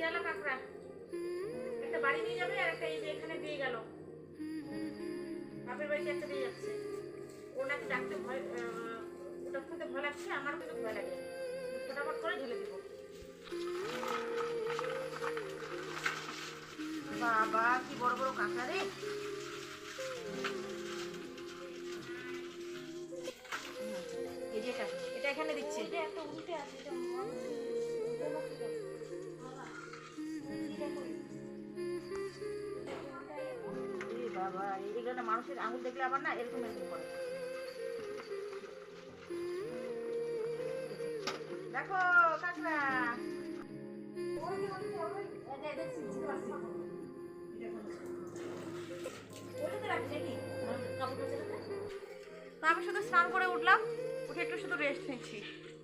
জিয়ালা কাঁকড়া, একটা বাড়ি নিয়ে যাবে আর একটা এই যে এখানে দিয়ে গেল, বাপের বাড়িতে একটা দিয়ে যাচ্ছে। ও নাকি ডাকতে ভয়, ওটা খুঁজতে ভয় লাগছে, আমারও কিন্তু ভয় লাগে, ফটাফট করে ঢেলে দিব। বাবা কি বড় বড় কাঁকড়া রে! এই যে এটা এখানে দিচ্ছে, একটা উল্টে আছে, বাবা এগুলো মানুষের আঙুল দেখলে আবার না এরকম এরকম করে। দেখো কাঁকড়া, আমি শুধু স্নান করে উঠলাম, উঠে একটু শুধু রেস্ট নিচ্ছি,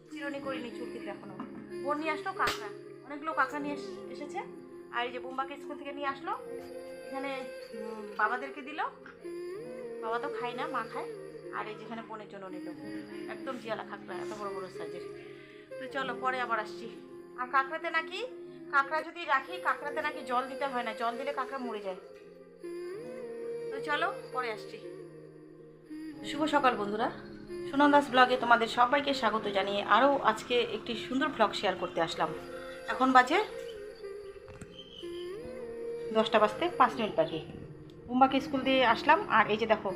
চিরুনি করিনি চুল কিন্তু এখনো। বোন নিয়ে আসলো কাঁকড়া, অনেকগুলো কাঁকড়া নিয়ে এসেছে। আর এই যে বোম্বাকে স্কুল থেকে নিয়ে আসলো, এখানে বাবাদেরকে দিল, বাবা তো খায় না, মা খায়। আর এই যেখানে বোনের জন্য নিল, একদম জিয়ালা কাঁকড়া, এত বড় বড় সাইজের। তো চলো পরে আবার আসছি। আর কাঁকড়াতে নাকি, কাঁকড়া যদি রাখি কাঁকড়াতে নাকি জল দিতে হয় না, জল দিলে কাঁকড়া মরে যায়। তো চলো পরে আসছি। শুভ সকাল বন্ধুরা, সুনন্দাস ব্লগে তোমাদের সবাইকে স্বাগত জানিয়ে আরও আজকে একটি সুন্দর ব্লগ শেয়ার করতে আসলাম। এখন বাজে 10টা বাজতে 5 মিনিট বাকি। বুম্বাকে স্কুল দিয়ে আসলাম, আর এই যে দেখো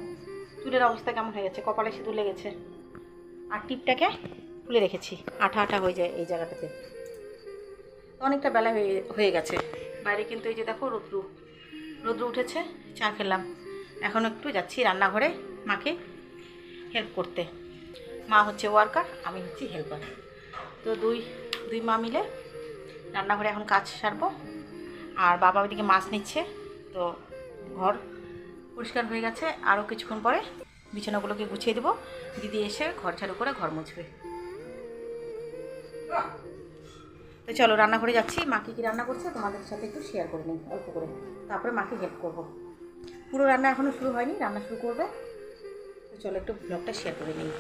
চুলের অবস্থা কেমন হয়ে গেছে, কপালে সিঁদুর লেগেছে। আর টিপটাকে খুলে রেখেছি, আঠা আঠা হয়ে যায় এই জায়গাটাতে। অনেকটা বেলা হয়ে গেছে বাইরে, কিন্তু এই যে দেখো রৌদ্র উঠেছে। চা খেলাম, এখন একটু যাচ্ছি রান্নাঘরে মাকে হেল্প করতে। মা হচ্ছে ওয়ার্কার, আমি হচ্ছি হেল্পার। তো দুই মা মিলে রান্নাঘরে এখন কাজ সারবো। আর বাবা ওইদিকে মাছ নিচ্ছে। তো ঘর পরিষ্কার হয়ে গেছে, আরও কিছুক্ষণ পরে বিছানাগুলোকে গুছিয়ে দেবো। দিদি এসে ঘর ঝাড়ু করে ঘর মুছবে। তো চলো রান্নাঘরে যাচ্ছি, মাকে কি রান্না করছে তোমাদের সাথে একটু শেয়ার করে নিই অল্প করে, তারপরে মাকে হেল্প করবো। পুরো রান্না এখনও শুরু হয়নি, রান্না শুরু করবে। তো চলো একটু ব্লগটা শেয়ার করে নিই।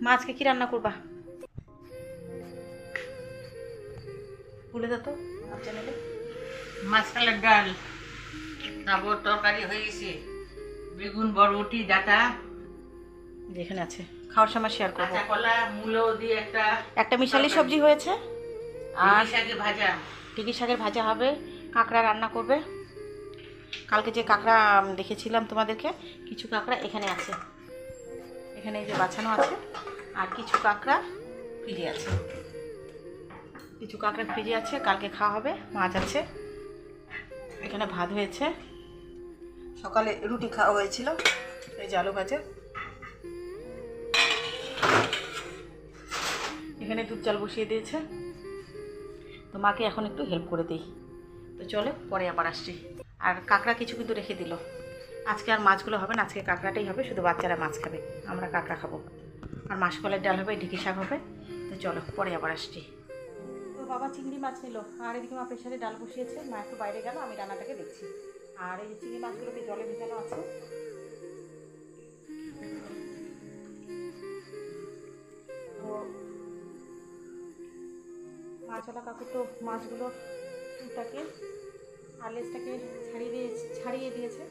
মা আজকে কি রান্না করবা বলে দাও তো চ্যানেলে। মাছকালের ডাল, তারপর তরকারি হয়ে গেছে, বেগুন বরবটি ডাটা যেখানে আছে খাওয়ার সময় শেয়ার করবো। কাঁচা কলা মূলো দিয়ে একটা মিশালি সবজি হয়েছে, আর শাকের ভাজা, টিকি শাকের ভাজা হবে, কাঁকড়া রান্না করবে। কালকে যে কাঁকড়া দেখেছিলাম তোমাদেরকে, কিছু কাঁকড়া এখানে আছে, এখানে এই যে বাছানো আছে। আর কিছু কাঁকড়া ফ্রিজে আছে, কালকে খাওয়া হবে। মাছ আছে, এখানে ভাত হয়েছে, সকালে রুটি খাওয়া হয়েছিল। এই যে আলু ভাজা, এখানে দুধ চাল বসিয়ে দিয়েছে। তো মাকে এখন একটু হেল্প করে দিই। তো চলো পরে আবার আসছি। আর কাঁকড়া কিছু কিন্তু রেখে দিল, আজকে আর মাছগুলো হবে না, আজকে কাঁকড়াটাই হবে, শুধু বাচ্চারা মাছ খাবে, আমরা কাঁকড়া খাবো। আর মাসকলাইয়ের ডাল হবে, ঢেঁকি শাক হবে। তো চলো পরে আবার আসছি। তো বাবা চিংড়ি মাছ নিল, আর এদিকে মা প্রেশারে ডাল বসিয়েছে, মা একটু বাইরে গেল, আমি রান্নাটাকে দেখছি। আর এই চিংড়ি মাছগুলোকে জলে ভেজানো আছে। তো মাছওয়ালা কাকু তো মাছগুলো চুলটাকে আর লেজটাকে ছাড়িয়ে দিয়েছে,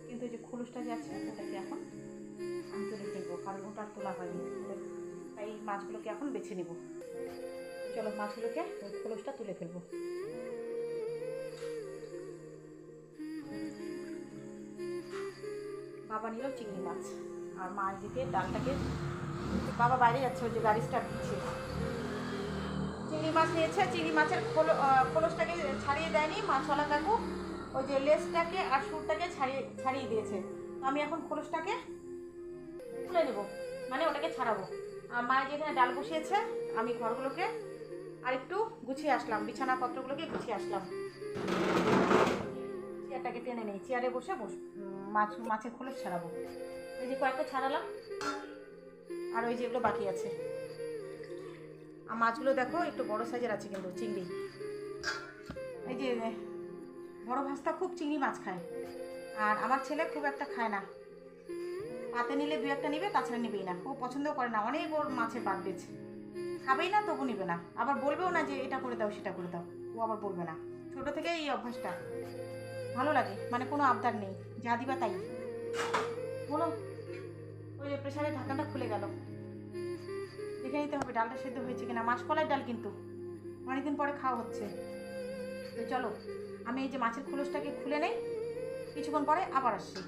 কিন্তু এই যে খোলসটা যে আছে ওটাকে এখন আমি তুলে ফেলবো, কারণ ওটা আর তোলা হয়নি, তাই মাছগুলোকে এখন বেছে নেব। চলো মাছগুলোকে খোলসটা তুলে ফেলবো। বাবা নিল চিংড়ি মাছ, আর মা এদিকে ডালটাকে, বাবা বাইরে যাচ্ছে, ওই যে গাড়ি স্টার্ট দিচ্ছে। চিংড়ি মাছ নিয়েছে, চিংড়ি মাছের খোলসটাকে ছাড়িয়ে দেয়নি মাছওয়ালা কাকু, ওই যে লেজটাকে আর সুরটাকে ছাড়িয়ে দিয়েছে। আমি এখন খোলসটাকে খুলে নেব, মানে ওটাকে ছাড়াবো। আর মায়ের যেখানে ডাল বসিয়েছে, আমি ঘরগুলোকে আর একটু গুছিয়ে আসলাম, বিছানাপত্রগুলোকে গুছিয়ে আসলাম। চেয়ারটাকে টেনে নেই, চেয়ারে বসে মাছের খোলস ছাড়াবো। ওই যে কয়েকটা ছাড়ালাম, আর ওই যেগুলো বাকি আছে। আর মাছগুলো দেখো একটু বড় সাইজের আছে কিন্তু চিংড়ি। এই যে বড় ভাস্তা খুব চিংড়ি মাছ খায়, আর আমার ছেলে খুব একটা খায় না, হাতে নিলে দু একটা নিবে, তাছাড়া নিবেই না। ও পছন্দও করে না, অনেক ওর মাছের বাদ দিয়েছে, খাবেই না, তবু নিবে না। আবার বলবেও না যে এটা করে দাও সেটা করে দাও, ও আবার বলবে না। ছোটো থেকে এই অভ্যাসটা ভালো লাগে, মানে কোনো আবদার নেই, যা দিবা তাই। বলো, ওই যে প্রেশারের ঢাকনাটা খুলে গেল, দেখে নিতে হবে ডালটা সেদ্ধ হয়েছে কিনা। মাসকলাইয়ের ডাল কিন্তু অনেকদিন পরে খাওয়া হচ্ছে। তো চলো, আমি এই যে মাছের খোলসটাকে খুলে নেই, কিছুক্ষণ পরে আবার আসছি।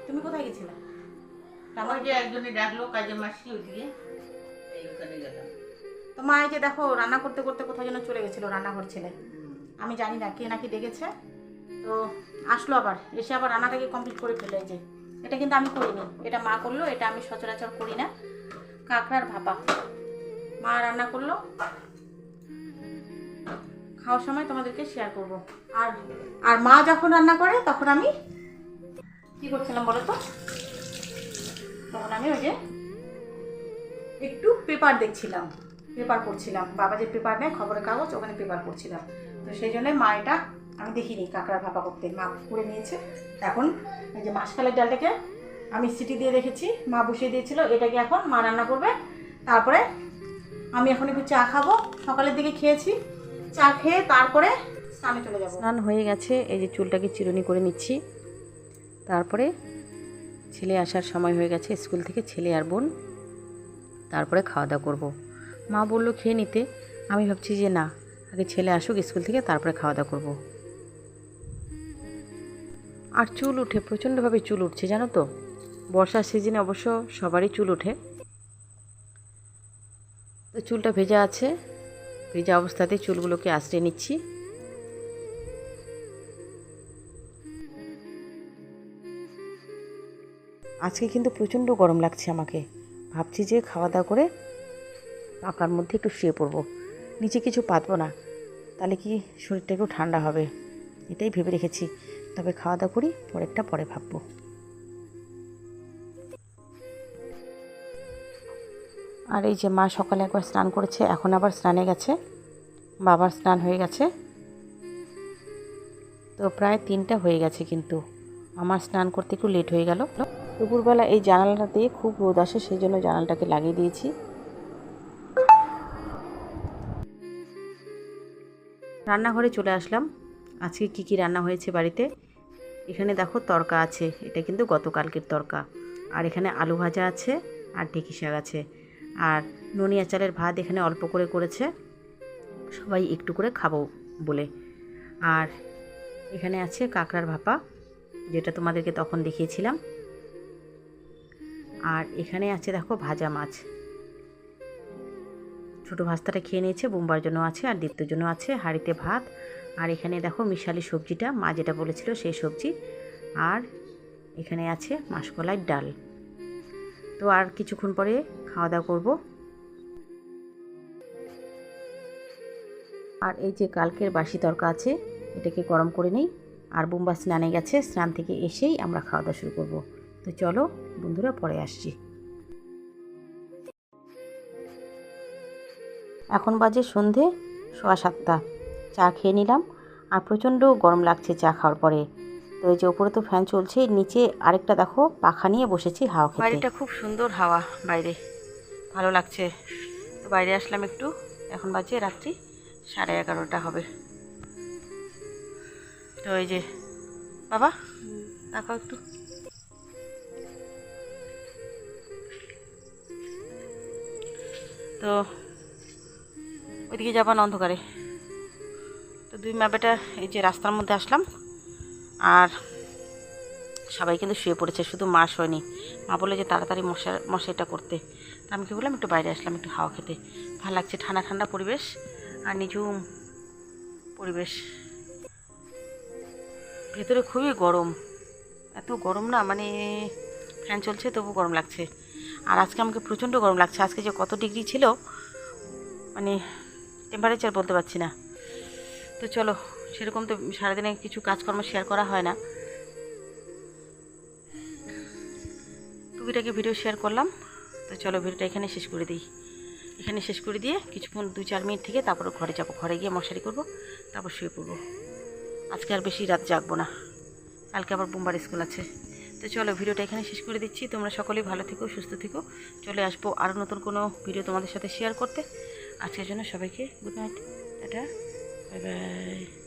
তুমি কোথায় গেছিলে? ওই যে একজনে ডাকলো কাজে মাসি, ওইদিকে ওখানে গেলাম। তো মা এই যে দেখো রান্না করতে করতে কোথাও যেন চলে গেছিলো রান্নাঘর ছেলে, আমি জানি না কে নাকি ডেকেছে। তো আসলো আবার, এসে আবার রান্নাটাকে কমপ্লিট করে ফেলে। এই যে এটা কিন্তু আমি করিনি, এটা মা করলো, এটা আমি সচরাচর করি না। কাঁকড়ার ভাপা মা রান্না করলো, খাওয়ার সময় তোমাদেরকে শেয়ার করব। আর আর মা যখন রান্না করে তখন আমি কি করছিলাম বলো তো, তখন আমি ওই যে একটু পেপার দেখছিলাম, পেপার পড়ছিলাম। বাবা যে পেপার নেয় খবরের কাগজ, ওখানে পেপার পড়ছিলাম। তো সেই জন্য মা এটা আমি দেখিনি কাঁকড়ার ভাপা করতে, মা করে নিয়েছে। এখন এই যে মাসকলাইয়ের ডালটাকে আমি সিটি দিয়ে রেখেছি, মা বসিয়ে দিয়েছিল, এটাকে এখন মা রান্না করবে। তারপরে আমি এখন একটু চা খাবো, সকালের দিকে খেয়েছি, চা খেয়ে তারপরে স্নানে চলে যাবো। স্নান হয়ে গেছে, এই যে চুলটাকে চিরুনি করে নিচ্ছি। তারপরে ছেলে আসার সময় হয়ে গেছে স্কুল থেকে, ছেলে আর বোন, তারপরে খাওয়া দাওয়া করবো। মা বললো খেয়ে নিতে, আমি ভাবছি যে না, আগে ছেলে আসুক স্কুল থেকে, তারপরে খাওয়া দাওয়া করবো। আর চুল উঠে, প্রচণ্ডভাবে চুল উঠছে জানো তো। বর্ষার সিজনে অবশ্য সবারই চুল ওঠে। তো চুলটা ভেজা আছে, ভেজা অবস্থাতে চুলগুলোকে আঁচড়ে নিচ্ছি। আজকে কিন্তু প্রচণ্ড গরম লাগছে আমাকে, ভাবছি যে খাওয়া দাওয়া করে পাকার মধ্যে একটু শুয়ে পড়বো, নিচে কিছু পাতবো না, তাহলে কি শরীরটা একটু ঠান্ডা হবে, এটাই ভেবে রেখেছি। তবে খাওয়া দাওয়া করি, পরেরটা পরে ভাববো। আর এই যে মা সকালে একবার স্নান করেছে, এখন আবার স্নানে গেছে, বাবার স্নান হয়ে গেছে। তো প্রায় 3টা হয়ে গেছে, কিন্তু আমার স্নান করতে একটু লেট হয়ে গেল। দুপুরবেলা এই জানালাটা দিয়ে খুব রোদ আসে, সেই জন্য জানালাটাকে লাগিয়ে দিয়েছি। রান্নাঘরে চলে আসলাম। আজকে কি কি রান্না হয়েছে বাড়িতে, এখানে দেখো তরকা আছে, এটা কিন্তু গতকালকের তরকা। আর এখানে আলু ভাজা আছে, আর ঢেঁকি শাক আছে, আর ননিয়া চালের ভাত এখানে অল্প করে করেছে, সবাই একটু করে খাবো বলে। আর এখানে আছে কাঁকড়ার ভাপা, যেটা তোমাদেরকে তখন দেখিয়েছিলাম। আর এখানে আছে দেখো ভাজা মাছ, ছোটো ভাস্তাটা খেয়ে নিয়েছে, বোম্বার জন্য আছে, আর দীপ্তর জন্য আছে হাঁড়িতে ভাত। আর এখানে দেখো মিশালি সবজিটা, মা যেটা বলেছিল সেই সবজি। আর এখানে আছে মাসকলাইয়ের ডাল। তো আর কিছুক্ষণ পরে খাওয়া দাওয়া করবো। আর এই যে কালকের বাসি তরকা আছে, এটাকে গরম করে নিই। আর বোম্বা স্নানে গেছে, স্নান থেকে এসেই আমরা খাওয়া দাওয়া শুরু করব। তো চলো বন্ধুরা, পরে আসছি। এখন বাজে সন্ধে 7:15, চা খেয়ে নিলাম। আর প্রচণ্ড গরম লাগছে চা খাওয়ার পরে। তো এই যে ওপরে তো ফ্যান চলছে, নিচে আরেকটা দেখো পাখা নিয়ে বসেছি হাওয়া খেতে। বাড়িটা খুব সুন্দর হাওয়া, বাইরে ভালো লাগছে। তো বাইরে আসলাম একটু, এখন বাজে রাত্রি 11:30 হবে। তো এই যে বাবা দেখো একটু, তো ওইদিকে যাবান অন্ধকারে। তো 2 মা বেটা এই যে রাস্তার মধ্যে আসলাম, আর সবাই কিন্তু শুয়ে পড়েছে, শুধু মা শোয়নি। মা বলে যে তাড়াতাড়ি মশাইটা করতে। তা আমি কি বললাম, একটু বাইরে আসলাম একটু হাওয়া খেতে, ভালো লাগছে, ঠান্ডা ঠান্ডা পরিবেশ আর নিঝুম পরিবেশ। ভেতরে খুবই গরম, এত গরম না, মানে ফ্যান চলছে তবু গরম লাগছে। আর আজকে আমাকে প্রচণ্ড গরম লাগছে। আজকে যে কত ডিগ্রি ছিল, মানে টেম্পারেচার বলতে পারছি না। তো চলো, সেরকম তো সারাদিনে কিছু কাজকর্ম শেয়ার করা হয় না, টুকিটাকি ভিডিও শেয়ার করলাম। তো চলো ভিডিওটা এখানে শেষ করে দিই। এখানে শেষ করে দিয়ে কিছুক্ষণ 2-4 মিনিট থেকে তারপর ঘরে যাবো, ঘরে গিয়ে মশারি করবো, তারপর শুয়ে পড়বো। আজকে আর বেশি রাত জাগবো না, কালকে আবার বুম্বার স্কুল আছে। তো চলো ভিডিওটা এখানে শেষ করে দিচ্ছি। তোমরা সকলেই ভালো থেকো, সুস্থ থেকো। চলে আসবো আরও নতুন কোনো ভিডিও তোমাদের সাথে শেয়ার করতে। আজকের জন্য সবাইকে good night, tata, bye bye.